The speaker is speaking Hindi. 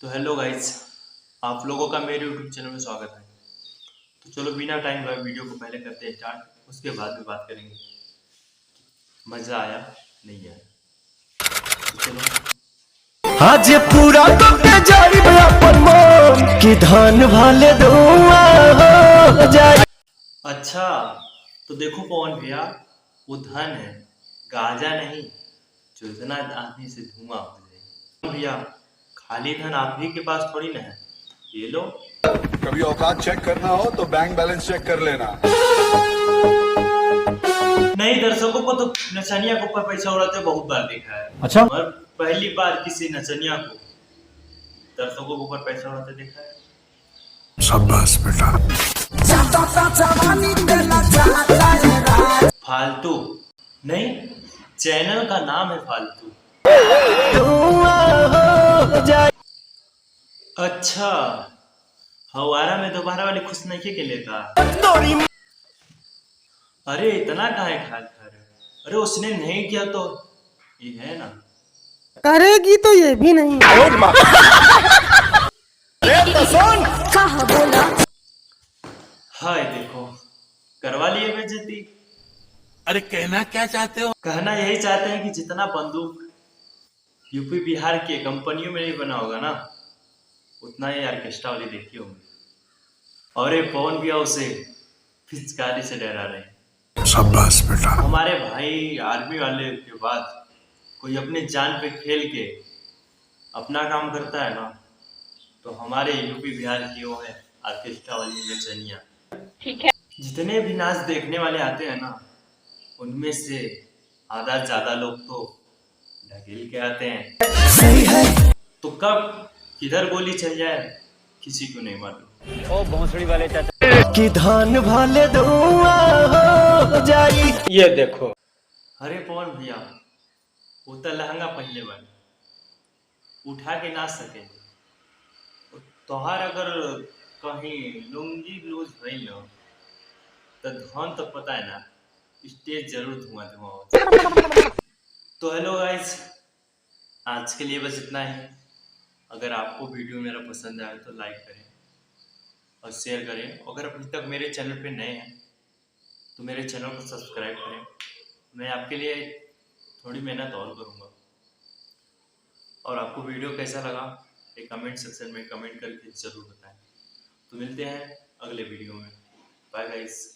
तो हेलो गाइस, आप लोगों का मेरे यूट्यूब चैनल में स्वागत है। तो चलो बिना टाइम गए वीडियो को पहले करते हैं स्टार्ट, उसके बाद में बात करेंगे मज़ा आया नहीं आया। तो चलो। आज पूरा करके जाई अपन मन की धान भाले धुआं हो जाए। अच्छा, तो देखो पवन भैया, वो धन है, गाजा नहीं जो इतना आदमी से धुआं हो जाए। भैया, खाली धन आप ही के पास थोड़ी ना है, ये लो। कभी औकात चेक करना हो तो बैंक बैलेंस चेक कर लेना। नहीं, दर्शकों को तो नचनिया के ऊपर पैसा उड़ाते बहुत बार देखा है। अच्छा, और पहली बार किसी नचनिया को दर्शकों के ऊपर पैसा उड़ाते देखा है। शाबाश बेटा। फालतू नहीं, चैनल का नाम है फालतू। धुआं हो जाए। अच्छा, हवारा में दोबारा वाली खुश नहीं के लेता। अरे इतना काहे खा खा रहे? अरे उसने नहीं किया तो ये है ना, करेगी तो ये भी नहीं। हाय देखो, करवा लिए बेइज्जती। अरे कहना क्या चाहते हो? कहना यही चाहते हैं कि जितना बंदूक यूपी बिहार के कंपनियों में नहीं बना होगा ना, उतना ही ऑर्केस्ट्रा वाली देखी होंगी। और ये पवन भैया उसे पिचकारी से डरा रहे हैं। शाबाश बेटा। हमारे भाई आर्मी वाले के बाद कोई अपने जान पे खेल के अपना काम करता है ना, तो हमारे यूपी बिहार की वो है ऑर्केस्ट्रा वाली नचनिया। जितने भी नाच देखने वाले आते हैं ना, उनमें से आधा ज्यादा लोग तो ढकेल के आते हैं। सही है। तो कब किधर गोली चल जाए किसी को नहीं मालूम। ओ भोसड़ी वाले चाचा की धान भाले धुआं हो जाए। ये देखो। अरे पवन भैया, वो तो लहंगा पहले वाले उठा के नाच सके। तोहार अगर कहीं लुंगी लूज भइल हो तो धन तो पता है ना, स्टेज जरूर धुआं धुआं हो। तो हेलो गाइस, आज के लिए बस इतना ही। अगर आपको वीडियो मेरा पसंद आए तो लाइक करें और शेयर करें। अगर अभी तक मेरे चैनल पे नए हैं तो मेरे चैनल को सब्सक्राइब करें। मैं आपके लिए थोड़ी मेहनत और करूँगा। और आपको वीडियो कैसा लगा ये कमेंट सेक्शन में कमेंट करके ज़रूर बताएं। तो मिलते हैं अगले वीडियो में। Bye guys.